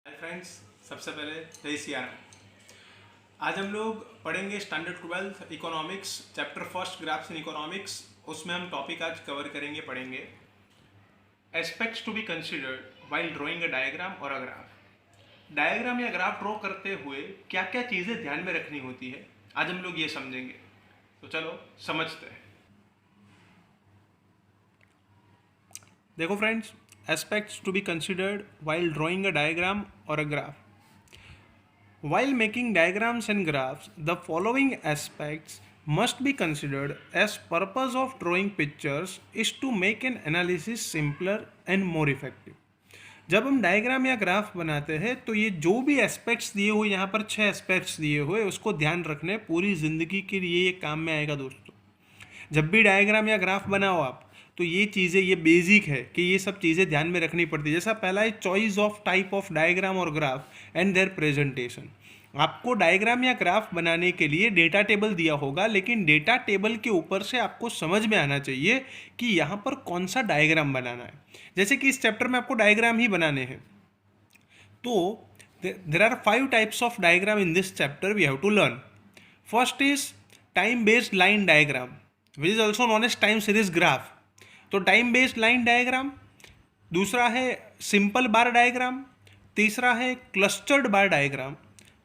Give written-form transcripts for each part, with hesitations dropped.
Hi friends, सबसे पहले जय सिया राम। आज हम लोग पढ़ेंगे standard 12 economics chapter first graphs in economics. उसमें हम टॉपिक आज कवर करेंगे, पढ़ेंगे aspects to be considered while drawing a diagram और अ ग्राफ। डायग्राम या ग्राफ ड्रॉ करते हुए क्या क्या चीज़ें ध्यान में रखनी होती है, आज हम लोग ये समझेंगे। तो चलो समझते हैं। देखो friends, aspects to be considered while drawing a diagram और a graph. While making diagrams and graphs, the following aspects must be considered as purpose of drawing pictures is to make an analysis simpler and more effective. जब हम diagram या graph बनाते हैं तो ये जो भी एस्पेक्ट्स दिए हुए, यहाँ पर 6 एस्पेक्ट्स दिए हुए, उसको ध्यान रखने पूरी ज़िंदगी के लिए ये काम में आएगा दोस्तों। जब भी डायग्राम या ग्राफ बनाओ आप, तो ये चीज़ें, ये बेसिक है कि ये सब चीज़ें ध्यान में रखनी पड़ती है। जैसा पहला है choice of type of diagram और ग्राफ एंड देयर प्रेजेंटेशन। आपको डायग्राम या ग्राफ बनाने के लिए डेटा टेबल दिया होगा, लेकिन डेटा टेबल के ऊपर से आपको समझ में आना चाहिए कि यहाँ पर कौन सा डायग्राम बनाना है। जैसे कि इस चैप्टर में आपको डायग्राम ही बनाने हैं, तो there are 5 types of diagram in this chapter we have to learn. First is time based line diagram, which is also known as time series graph. तो टाइम बेस्ड लाइन डायग्राम, दूसरा है simple बार diagram, तीसरा है clustered बार diagram,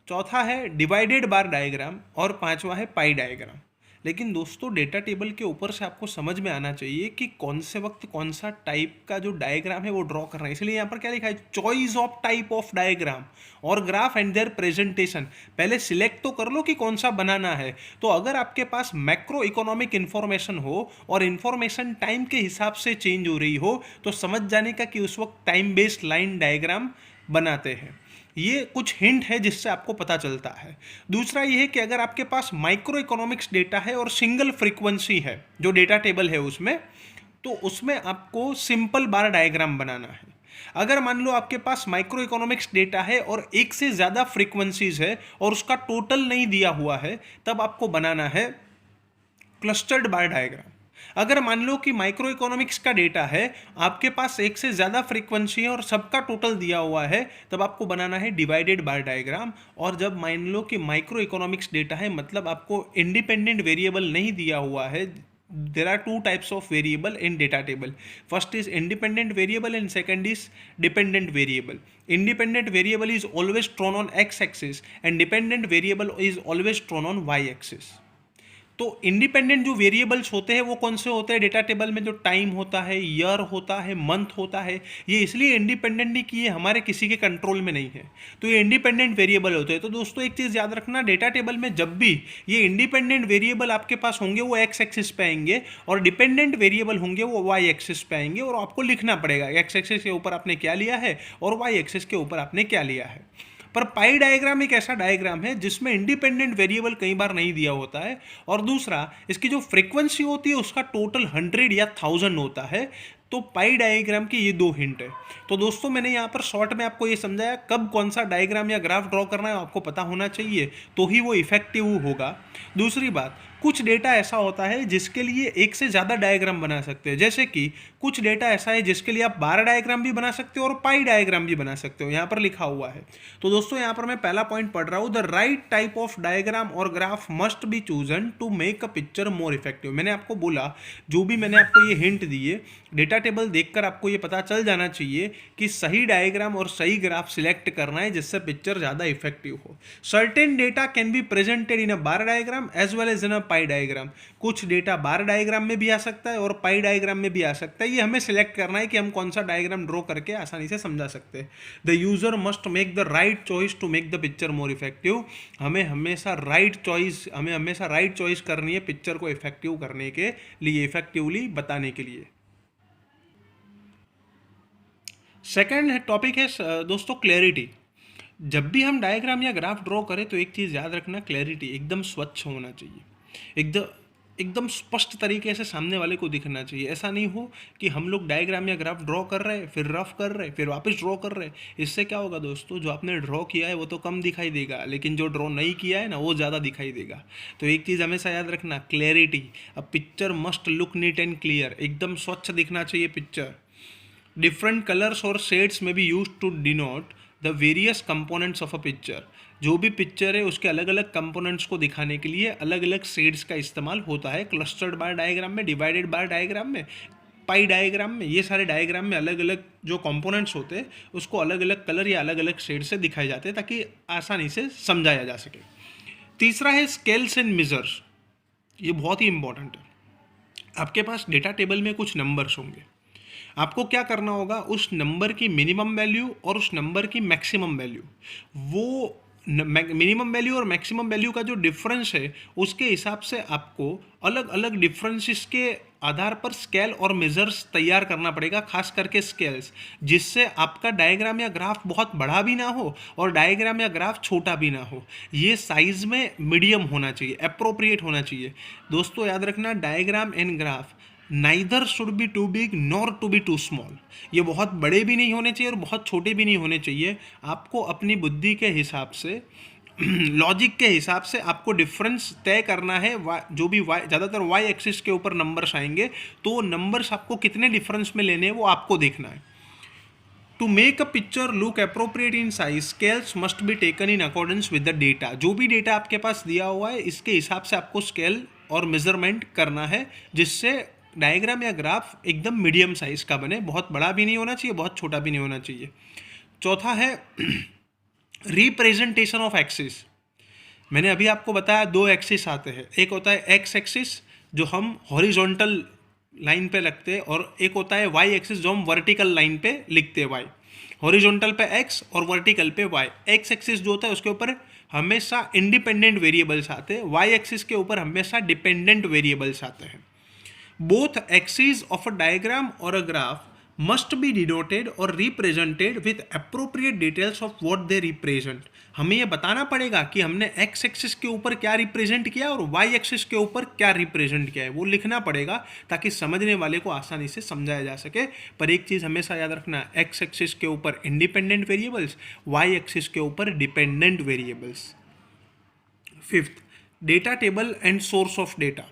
चौथा है divided बार diagram और पांचवा है पाई डायग्राम। लेकिन दोस्तों, डेटा टेबल के ऊपर से आपको समझ में आना चाहिए कि कौन से वक्त कौन सा टाइप का जो डायग्राम है वो ड्रॉ करना है। इसलिए यहाँ पर क्या लिखा है, choice of type of diagram और ग्राफ एंड देयर प्रेजेंटेशन। पहले सिलेक्ट तो कर लो कि कौन सा बनाना है। तो अगर आपके पास मैक्रो इकोनॉमिक इन्फॉर्मेशन हो और इन्फॉर्मेशन टाइम के हिसाब से चेंज हो रही हो, तो समझ जाने का कि उस वक्त टाइम बेस्ड लाइन डायग्राम बनाते हैं। ये कुछ हिंट है जिससे आपको पता चलता है। दूसरा ये है कि अगर आपके पास माइक्रो इकोनॉमिक्स डेटा है और सिंगल फ्रीक्वेंसी है जो डेटा टेबल है उसमें, तो उसमें आपको सिंपल बार डायग्राम बनाना है। अगर मान लो आपके पास माइक्रो इकोनॉमिक्स डेटा है और एक से ज़्यादा फ्रीक्वेंसीज है और उसका टोटल नहीं दिया हुआ है, तब आपको बनाना है क्लस्टर्ड बार डायग्राम। अगर मान लो कि माइक्रो इकोनॉमिक्स का डेटा है, आपके पास एक से ज़्यादा फ्रीक्वेंसी है और सबका टोटल दिया हुआ है, तब आपको बनाना है डिवाइडेड बार डायग्राम। और जब मान लो कि माइक्रो इकोनॉमिक्स डेटा है, मतलब आपको इंडिपेंडेंट वेरिएबल नहीं दिया हुआ है, there are two types of variable in data table. First is independent variable and second is dependent variable. Independent variable is always drawn on x axis and dependent variable is always drawn on y axis. तो independent जो variables होते हैं वो कौन से होते हैं data table में? जो टाइम होता है, ईयर होता है, मंथ होता है, ये इसलिए इंडिपेंडेंट नहीं कि ये हमारे किसी के कंट्रोल में नहीं है, तो ये इंडिपेंडेंट वेरिएबल होते हैं। तो दोस्तों एक चीज़ याद रखना, डेटा टेबल में जब भी ये इंडिपेंडेंट वेरिएबल आपके पास होंगे वो एक्स एक्सिस पे आएंगे और डिपेंडेंट वेरिएबल होंगे वो वाई एक्सिस पे आएंगे, और आपको लिखना पड़ेगा एक्स एक्सिस के ऊपर आपने क्या लिया है और वाई एक्सिस के ऊपर आपने क्या लिया है। पर पाई डायग्राम एक ऐसा डायग्राम है जिसमें इंडिपेंडेंट वेरिएबल कई बार नहीं दिया होता है, और दूसरा इसकी जो फ्रीक्वेंसी होती है उसका टोटल 100 या 1000 होता है। तो पाई डायग्राम की ये दो हिंट है। तो दोस्तों मैंने यहाँ पर शॉर्ट में आपको ये समझाया कब कौन सा डायग्राम या ग्राफ ड्रॉ करना है आपको पता होना चाहिए, तो ही वो इफेक्टिव होगा। दूसरी बात, कुछ डेटा ऐसा होता है जिसके लिए एक से ज़्यादा डायग्राम बना सकते हैं। जैसे कि कुछ डेटा ऐसा है जिसके लिए आप 12 डायग्राम भी बना सकते हो और पाई डायग्राम भी बना सकते हो, यहाँ पर लिखा हुआ है। तो दोस्तों यहाँ पर मैं पहला पॉइंट पढ़ रहा हूँ, the right type of diagram और graph must be chosen to make a picture more effective. मैंने आपको बोला, जो भी मैंने आपको ये हिंट दिए, डेटा टेबल देखकर आपको ये पता चल जाना चाहिए कि सही डायग्राम और सही ग्राफ सिलेक्ट करना है जिससे पिक्चर ज़्यादा इफेक्टिव हो। Certain data can be presented in a bar diagram as well as in a pie diagram. कुछ डेटा बार डायग्राम में भी आ सकता है और पाई डायग्राम में भी आ सकता है। ये हमें सिलेक्ट करना है कि हम कौन सा डायग्राम ड्रॉ करके आसानी से समझा सकते हैं। The user must make the right choice to make the picture more effective. हमें हमेशा राइट चॉइस करनी है पिक्चर को इफेक्टिव करने के लिए, इफेक्टिवली बताने के लिए। सेकेंड टॉपिक है दोस्तों क्लैरिटी। जब भी हम डायग्राम या ग्राफ ड्रॉ करें तो एक चीज़ याद रखना, क्लैरिटी एकदम स्वच्छ होना चाहिए, एकदम स्पष्ट तरीके से सामने वाले को दिखना चाहिए। ऐसा नहीं हो कि हम लोग डायग्राम या ग्राफ ड्रॉ कर रहे हैं, फिर रफ कर रहे हैं, फिर वापस ड्रॉ कर रहे हैं। इससे क्या होगा दोस्तों, जो आपने ड्रॉ किया है वो तो कम दिखाई देगा, लेकिन जो ड्रॉ नहीं किया है ना वो ज़्यादा दिखाई देगा। तो एक चीज़ हमेशा याद रखना, clarity. A picture must look neat and clear, एकदम स्वच्छ दिखना चाहिए picture. Different colors or shades may be used to denote the various components of a picture. जो भी पिक्चर है उसके अलग अलग कंपोनेंट्स को दिखाने के लिए अलग अलग शेड्स का इस्तेमाल होता है। क्लस्टर्ड बार डायग्राम में, डिवाइडेड बार डायग्राम में, पाई डायग्राम में, ये सारे डायग्राम में अलग अलग जो कंपोनेंट्स होते हैं उसको अलग अलग कलर या अलग अलग शेड से दिखाए जाते हैं ताकि आसानी से समझाया जा सके। तीसरा है स्केल्स एंड मेजर्स। ये बहुत ही इंपॉर्टेंट है। आपके पास डेटा टेबल में कुछ नंबर्स होंगे, आपको क्या करना होगा, उस नंबर की मिनिमम वैल्यू और उस नंबर की मैक्सिमम वैल्यू, वो मिनिमम वैल्यू और मैक्सिमम वैल्यू का जो डिफरेंस है उसके हिसाब से आपको अलग अलग डिफरेंसेस के आधार पर स्केल और मेजर्स तैयार करना पड़ेगा, खास करके स्केल्स, जिससे आपका डायग्राम या ग्राफ बहुत बड़ा भी ना हो और डायग्राम या ग्राफ छोटा भी ना हो। ये साइज में मीडियम होना चाहिए, अप्रोप्रिएट होना चाहिए। दोस्तों याद रखना, diagram and graph neither should be too big nor to be too small. ये बहुत बड़े भी नहीं होने चाहिए और बहुत छोटे भी नहीं होने चाहिए। आपको अपनी बुद्धि के हिसाब से लॉजिक के हिसाब से आपको डिफरेंस तय करना है। जो भी वाई, ज़्यादातर वाई एक्सिस के ऊपर नंबर्स आएंगे तो नंबर्स आपको कितने डिफरेंस में लेने हैं वो आपको देखना है। To make a picture look appropriate in size, scales must be taken in accordance with the data. जो भी डेटा आपके पास दिया हुआ है इसके हिसाब से आपको स्केल और मेजरमेंट करना है, जिससे डायग्राम या ग्राफ एकदम मीडियम साइज का बने। बहुत बड़ा भी नहीं होना चाहिए, बहुत छोटा भी नहीं होना चाहिए। चौथा है रिप्रेजेंटेशन ऑफ एक्सिस। मैंने अभी आपको बताया दो एक्सिस आते हैं, एक होता है एक्स एक्सिस जो हम हॉरिजॉन्टल लाइन पे लगते हैं और एक होता है वाई एक्सिस जो हम वर्टिकल लाइन पे लिखते हैं। वाई हॉरिजॉन्टल पे एक्स और वर्टिकल पे वाई। एक्स एक्सिस जो होता है उसके ऊपर हमेशा इंडिपेंडेंट वेरिएबल्स आते हैं, वाई एक्सिस के ऊपर हमेशा डिपेंडेंट वेरिएबल्स आते हैं। Both axes of a diagram or a graph must be denoted or represented with appropriate details of what they represent। हमें ये बताना पड़ेगा कि हमने x एक्सिस के ऊपर क्या रिप्रेजेंट किया और y एक्सिस के ऊपर क्या रिप्रेजेंट किया है, वो लिखना पड़ेगा ताकि समझने वाले को आसानी से समझाया जा सके। पर एक चीज़ हमेशा याद रखना, x एक्सिस के ऊपर इंडिपेंडेंट वेरिएबल्स, y एक्सिस के ऊपर dependent variables. Fifth, data table and source of data.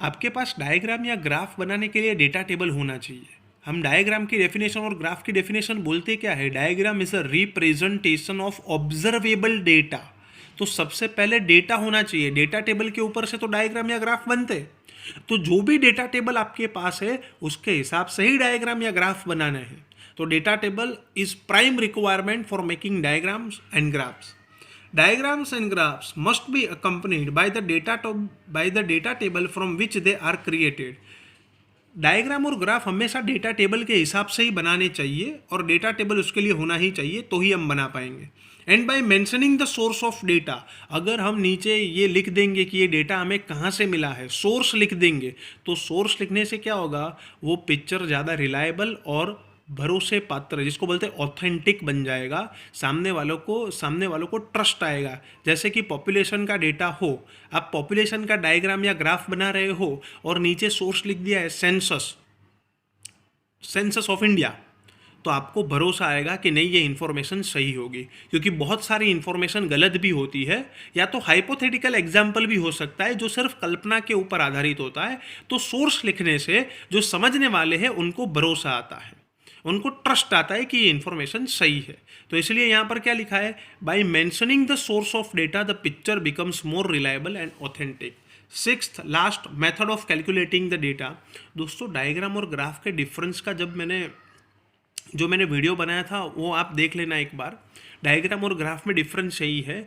आपके पास डायग्राम या ग्राफ बनाने के लिए डेटा टेबल होना चाहिए। हम डायग्राम की डेफिनेशन और ग्राफ की डेफिनेशन बोलते क्या है, diagram is a representation of observable data. तो सबसे पहले डेटा होना चाहिए, डेटा टेबल के ऊपर से तो डायग्राम या ग्राफ बनते। तो जो भी डेटा टेबल आपके पास है उसके हिसाब से ही डायग्राम या ग्राफ बनाना है। तो data table is prime requirement for making diagrams and graphs. Diagrams and graphs must be accompanied by the data table from which they are created। Diagram और ग्राफ हमेशा डेटा टेबल के हिसाब से ही बनाने चाहिए और डेटा टेबल उसके लिए होना ही चाहिए, तो ही हम बना पाएंगे। And by mentioning the source of data, अगर हम नीचे ये लिख देंगे कि ये डेटा हमें कहाँ से मिला है, सोर्स लिख देंगे, तो सोर्स लिखने से क्या होगा, वो पिक्चर ज़्यादा रिलायबल और भरोसे पात्र, जिसको बोलते हैं ऑथेंटिक बन जाएगा। सामने वालों को ट्रस्ट आएगा। जैसे कि पॉपुलेशन का डेटा हो, आप पॉपुलेशन का डायग्राम या ग्राफ बना रहे हो और नीचे सोर्स लिख दिया है सेंसस ऑफ इंडिया, तो आपको भरोसा आएगा कि नहीं, ये इन्फॉर्मेशन सही होगी। क्योंकि बहुत सारी इन्फॉर्मेशन गलत भी होती है, या तो हाइपोथेटिकल एग्जाम्पल भी हो सकता है जो सिर्फ कल्पना के ऊपर आधारित होता है। तो सोर्स लिखने से जो समझने वाले हैं उनको भरोसा आता है, उनको ट्रस्ट आता है कि ये इन्फॉर्मेशन सही है। तो इसलिए यहाँ पर क्या लिखा है, by mentioning the source of data the picture becomes more reliable and authentic. Sixth last, method of calculating the data. दोस्तों डायग्राम और ग्राफ के डिफरेंस का जो मैंने वीडियो बनाया था वो आप देख लेना एक बार। डायग्राम और ग्राफ में डिफरेंस यही है,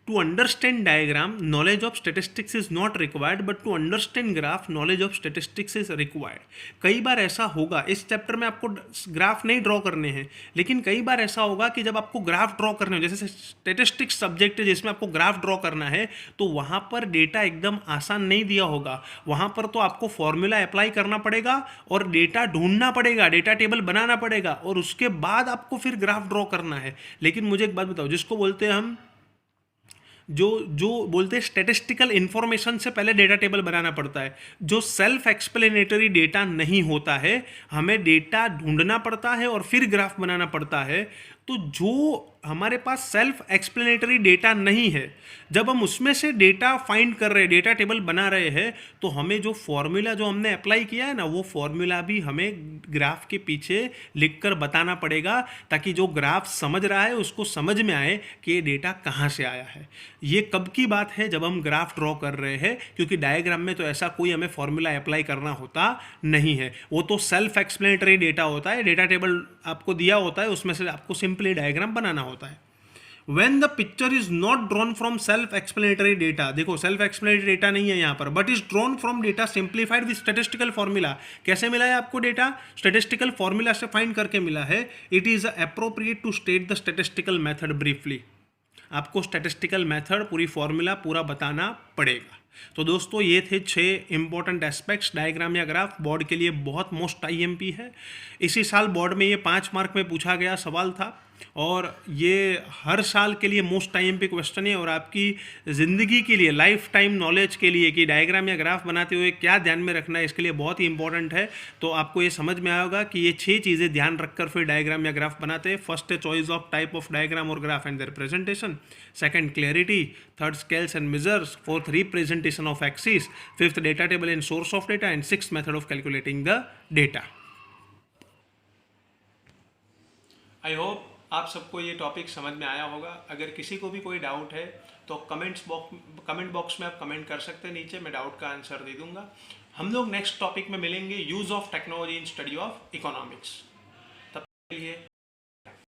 to understand diagram knowledge of statistics is not required, but to understand graph knowledge of statistics is required. कई बार ऐसा होगा, इस चैप्टर में आपको ग्राफ नहीं ड्रॉ करने हैं, लेकिन कई बार ऐसा होगा कि जब आपको ग्राफ ड्रॉ करने हो, जैसे स्टेटिस्टिक्स सब्जेक्ट है जिसमें आपको ग्राफ ड्रॉ करना है, तो वहाँ पर डेटा एकदम आसान नहीं दिया होगा। वहाँ पर तो आपको फॉर्मूला अप्लाई करना पड़ेगा और डेटा ढूंढना पड़ेगा, डेटा टेबल बनाना पड़ेगा और उसके बाद आपको फिर ग्राफ ड्रॉ करना है। लेकिन मुझे एक बात बताओ, जिसको बोलते हैं हम जो बोलते हैं स्टैटिस्टिकल इंफॉर्मेशन से पहले डेटा टेबल बनाना पड़ता है। जो सेल्फ एक्सप्लेनेटरी डेटा नहीं होता है, हमें डेटा ढूंढना पड़ता है और फिर ग्राफ बनाना पड़ता है। तो जो हमारे पास सेल्फ एक्सप्लेनेटरी डेटा नहीं है, जब हम उसमें से डेटा फाइंड कर रहे हैं, डेटा टेबल बना रहे हैं, तो हमें जो फॉर्मूला जो हमने अप्लाई किया है ना, वो फॉर्मूला भी हमें ग्राफ के पीछे लिखकर बताना पड़ेगा, ताकि जो ग्राफ समझ रहा है उसको समझ में आए कि ये डेटा कहाँ से आया है। ये कब की बात है? जब हम ग्राफ ड्रॉ कर रहे हैं, क्योंकि डायग्राम में तो ऐसा कोई हमें फॉर्मूला अप्लाई करना होता नहीं है, वो तो सेल्फ एक्सप्लेनेटरी डेटा होता है, डेटा टेबल आपको दिया होता है, उसमें से आपको सिंपली डायग्राम बनाना होता है। When the picture is not drawn from self-explanatory data, देखो सेल्फ एक्सप्लेनेटरी डेटा नहीं है यहाँ पर, but is drawn from data simplified with statistical formula. कैसे मिला है आपको डेटा? स्टैटिस्टिकल फॉर्मूला से फाइंड करके मिला है। It is appropriate to state the statistical method briefly. आपको स्टैटिस्टिकल मेथड, पूरी फॉर्मूला पूरा बताना पड़ेगा। तो दोस्तों ये थे 6 इंपॉर्टेंट एस्पेक्ट्स डायग्राम या ग्राफ। बोर्ड के लिए बहुत मोस्ट आईएमपी है। इसी साल बोर्ड में ये 5 मार्क में पूछा गया सवाल था, और ये हर साल के लिए मोस्ट आईएमपी क्वेश्चन है, और आपकी ज़िंदगी के लिए, लाइफ टाइम नॉलेज के लिए कि डायग्राम या ग्राफ बनाते हुए क्या ध्यान में रखना है, इसके लिए बहुत ही इंपॉर्टेंट है। तो आपको ये समझ में आएगा कि ये 6 चीज़ें ध्यान रखकर फिर डायग्राम या ग्राफ बनाते हैं। फर्स्ट है choice of type of diagram और graph and their presentation. Second clarity. Third scales and measures. Fourth representation of axis. Fifth data table and source of data. And sixth method of calculating the data. I hope आप सबको ये topic समझ में आया होगा। अगर किसी को भी कोई डाउट है तो कमेंट बॉक्स में आप कमेंट कर सकते हैं नीचे, मैं डाउट का आंसर दे दूंगा। हम लोग नेक्स्ट टॉपिक में मिलेंगे, use of technology in study of economics. तब तक के लिए